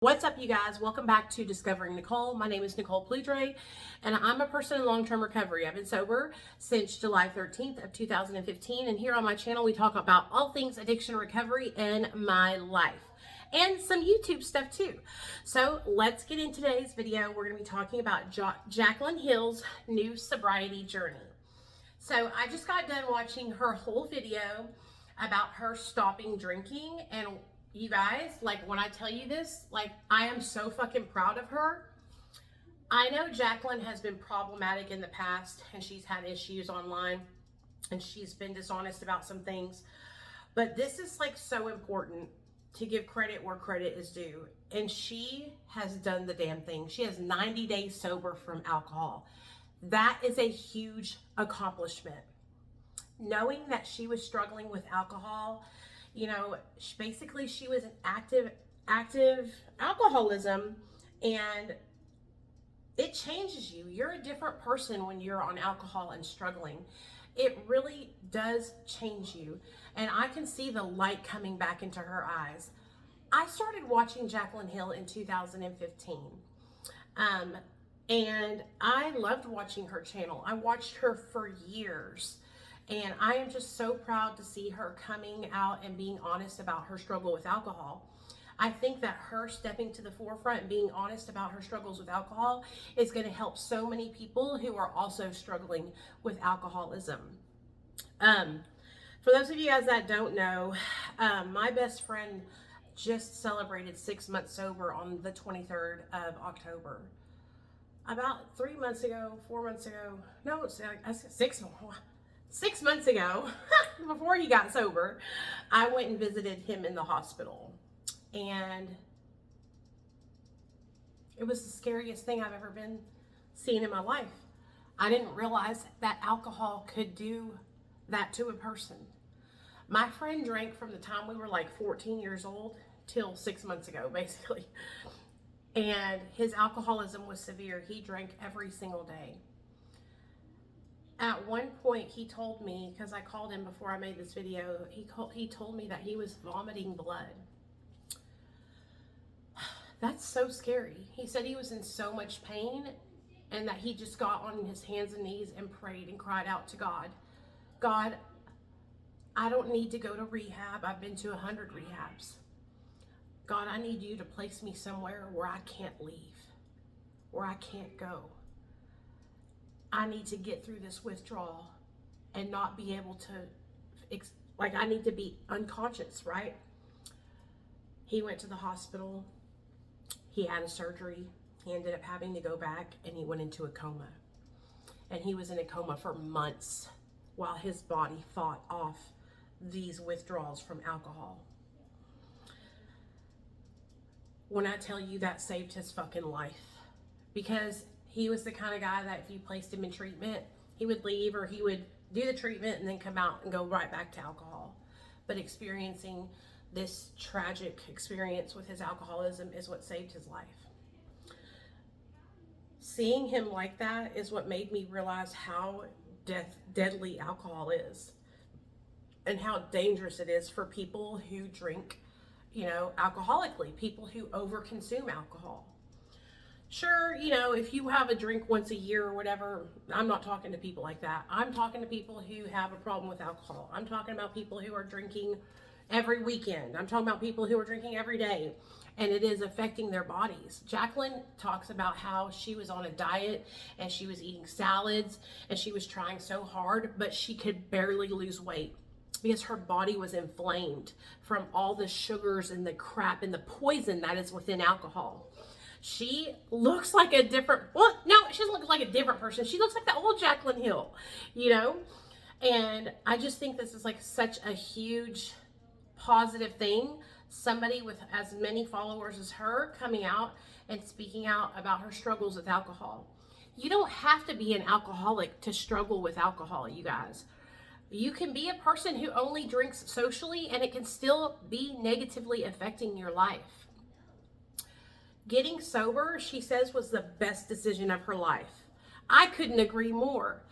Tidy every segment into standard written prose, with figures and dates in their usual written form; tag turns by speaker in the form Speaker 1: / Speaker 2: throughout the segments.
Speaker 1: What's up, you guys? Welcome back to Discovering Nicole. My name is Nicole Pludre, and I'm a person in long-term recovery. I've been sober since July 13th of 2015, and here on my channel, we talk about all things addiction recovery in my life, and some YouTube stuff too. So let's get into today's video. We're going to be talking about Jaclyn Hill's new sobriety journey. So I just got done watching her whole video about her stopping drinking, and you guys, like, when I tell you this, like, I am so fucking proud of her. I know Jaclyn has been problematic in the past, and she's had issues online, and she's been dishonest about some things, but this is like so important to give credit where credit is due, and she has done the damn thing. She has 90 days sober from alcohol. That is a huge accomplishment. Knowing that she was struggling with alcohol, you know, basically she was in active alcoholism, and it changes you. You're a different person when you're on alcohol and struggling. It really does change you, and I can see the light coming back into her eyes. I started watching Jaclyn Hill in 2015, and I loved watching her channel. I watched her for years. And I am just so proud to see her coming out and being honest about her struggle with alcohol. I think that her stepping to the forefront and being honest about her struggles with alcohol is going to help so many people who are also struggling with alcoholism. For those of you guys that don't know, my best friend just celebrated 6 months sober on the 23rd of October. About 3 months ago, 4 months ago, no, it's 6 months ago, before he got sober, I went and visited him in the hospital, and it was the scariest thing I've ever been seen in my life. I didn't realize that alcohol could do that to a person. My friend drank from the time we were like 14 years old till 6 months ago, basically, and his alcoholism was severe. He drank every single day. At one point, he told me, because I called him before I made this video, he told me that he was vomiting blood. That's so scary. He said he was in so much pain, and that he just got on his hands and knees and prayed and cried out to God. God, I don't need to go to rehab. I've been to 100 rehabs. God, I need you to place me somewhere where I can't leave, where I can't go. I need to get through this withdrawal and not be able to, I need to be unconscious, right? He went to the hospital. He had a surgery. He ended up having to go back, and he went into a coma. And he was in a coma for months while his body fought off these withdrawals from alcohol. When I tell you, that saved his fucking life, because he was the kind of guy that if you placed him in treatment, he would leave, or he would do the treatment and then come out and go right back to alcohol. But experiencing this tragic experience with his alcoholism is what saved his life. Seeing him like that is what made me realize how deadly alcohol is, and how dangerous it is for people who drink, alcoholically, people who overconsume alcohol. Sure, if you have a drink once a year or whatever, I'm not talking to people like that. I'm talking to people who have a problem with alcohol. I'm talking about people who are drinking every weekend. I'm talking about people who are drinking every day, and it is affecting their bodies. Jaclyn talks about how she was on a diet, and she was eating salads, and she was trying so hard, but she could barely lose weight because her body was inflamed from all the sugars and the crap and the poison that is within alcohol. She looks like a different, she doesn't look like a different person. She looks like the old Jaclyn Hill, And I just think this is like such a huge positive thing. Somebody with as many followers as her coming out and speaking out about her struggles with alcohol. You don't have to be an alcoholic to struggle with alcohol, you guys. You can be a person who only drinks socially, and it can still be negatively affecting your life. Getting sober, she says, was the best decision of her life. I couldn't agree more.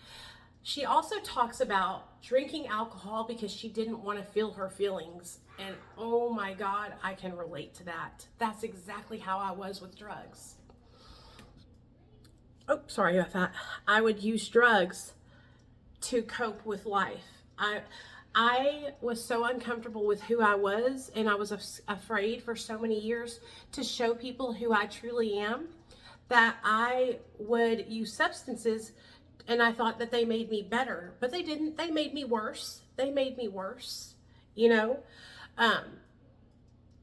Speaker 1: She also talks about drinking alcohol because she didn't want to feel her feelings. And oh my God, I can relate to that. That's exactly how I was with drugs. Oh, sorry about that. I would use drugs to cope with life. I was so uncomfortable with who I was, and I was afraid for so many years to show people who I truly am, that I would use substances, and I thought that they made me better, but they didn't. They made me worse. They made me worse, you know? Um,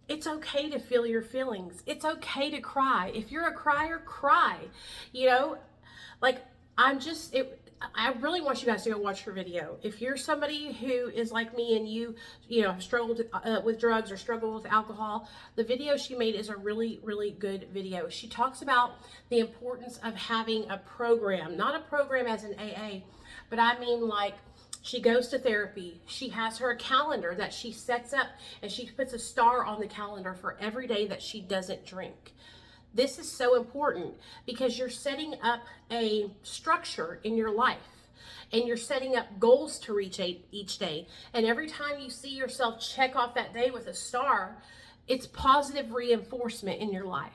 Speaker 1: it's okay to feel your feelings. It's okay to cry. If you're a crier, cry. You know, like I really want you guys to go watch her video. If you're somebody who is like me and you know, have struggled with drugs or struggle with alcohol, the video she made is a really, really good video. She talks about the importance of having a program, not a program as an AA, but I mean like, she goes to therapy. She has her calendar that she sets up, and she puts a star on the calendar for every day that she doesn't drink. This is so important because you're setting up a structure in your life, and you're setting up goals to reach each day. And every time you see yourself check off that day with a star, it's positive reinforcement in your life.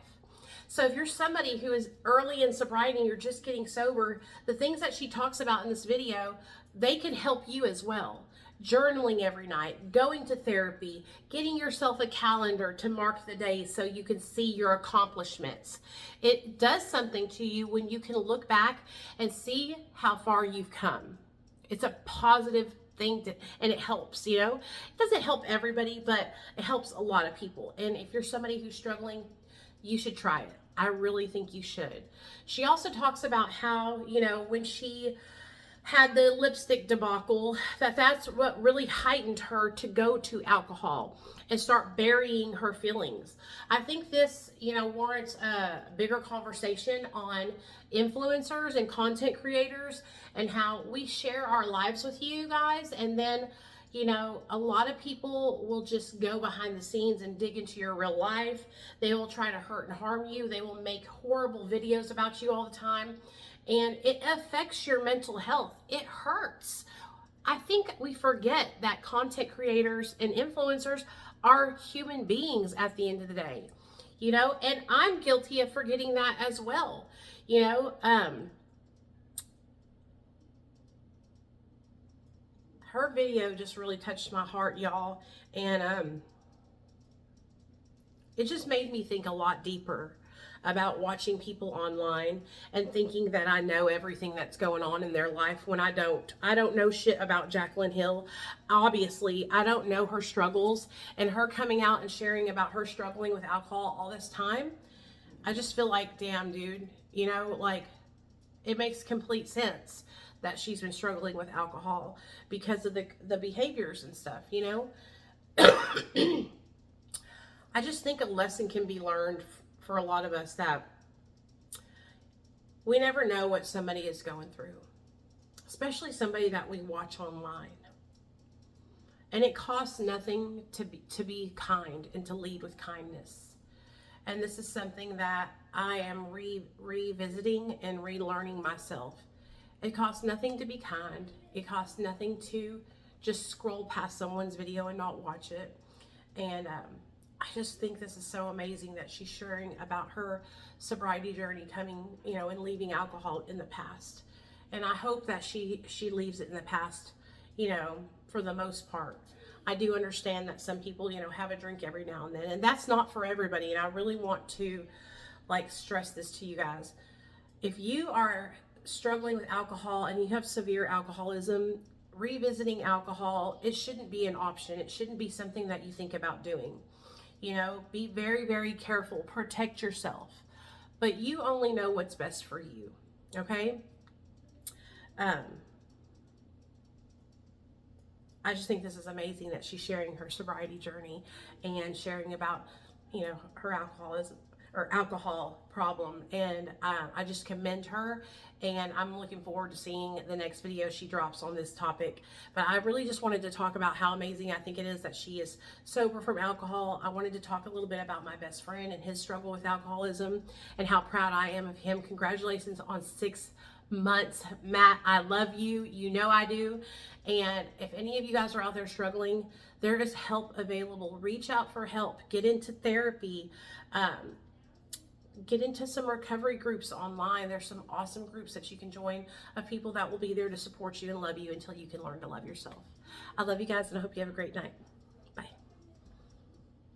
Speaker 1: So if you're somebody who is early in sobriety and you're just getting sober, the things that she talks about in this video, they can help you as well. Journaling every night, going to therapy, getting yourself a calendar to mark the days so you can see your accomplishments. It does something to you when you can look back and see how far you've come. It's a positive thing and it helps, you know. It doesn't help everybody, but it helps a lot of people. And if you're somebody who's struggling, you should try it. I really think you should. She also talks about how, you know, when she had the lipstick debacle, that's what really heightened her to go to alcohol and start burying her feelings. I think this, you know, warrants a bigger conversation on influencers and content creators and how we share our lives with you guys, and then, you know, a lot of people will just go behind the scenes and dig into your real life. They will try to hurt and harm you. They will make horrible videos about you all the time. And it affects your mental health. It hurts. I think we forget that content creators and influencers are human beings at the end of the day. You know, and I'm guilty of forgetting that as well. You know, her video just really touched my heart, y'all. And it just made me think a lot deeper about watching people online and thinking that I know everything that's going on in their life when I don't. I don't know shit about Jaclyn Hill. Obviously, I don't know her struggles, and her coming out and sharing about her struggling with alcohol all this time, I just feel like, damn, dude, you know, like, it makes complete sense that she's been struggling with alcohol because of the behaviors and stuff, you know. I just think a lesson can be learned for a lot of us, that we never know what somebody is going through, especially somebody that we watch online. And it costs nothing to be kind and to lead with kindness. And this is something that I am revisiting and relearning myself. It costs nothing to be kind. It costs nothing to just scroll past someone's video and not watch it. And I just think this is so amazing that she's sharing about her sobriety journey, coming, you know, and leaving alcohol in the past. And I hope that she leaves it in the past, you know, for the most part. I do understand that some people, you know, have a drink every now and then, and that's not for everybody. And I really want to, like, stress this to you guys. If you are struggling with alcohol and you have severe alcoholism, revisiting alcohol, it shouldn't be an option. It shouldn't be something that you think about doing. You know, be very, very careful. Protect yourself. But you only know what's best for you. Okay? I just think this is amazing that she's sharing her sobriety journey and sharing about, you know, her alcoholism or alcohol problem. And I just commend her, and I'm looking forward to seeing the next video she drops on this topic. But I really just wanted to talk about how amazing I think it is that she is sober from alcohol. I wanted to talk a little bit about my best friend and his struggle with alcoholism and how proud I am of him. Congratulations on 6 months. Matt, I love you. You know I do. And if any of you guys are out there struggling, there is help available. Reach out for help. Get into therapy. Get into some recovery groups online. There's some awesome groups that you can join of people that will be there to support you and love you until you can learn to love yourself. I love you guys, and I hope you have a great night.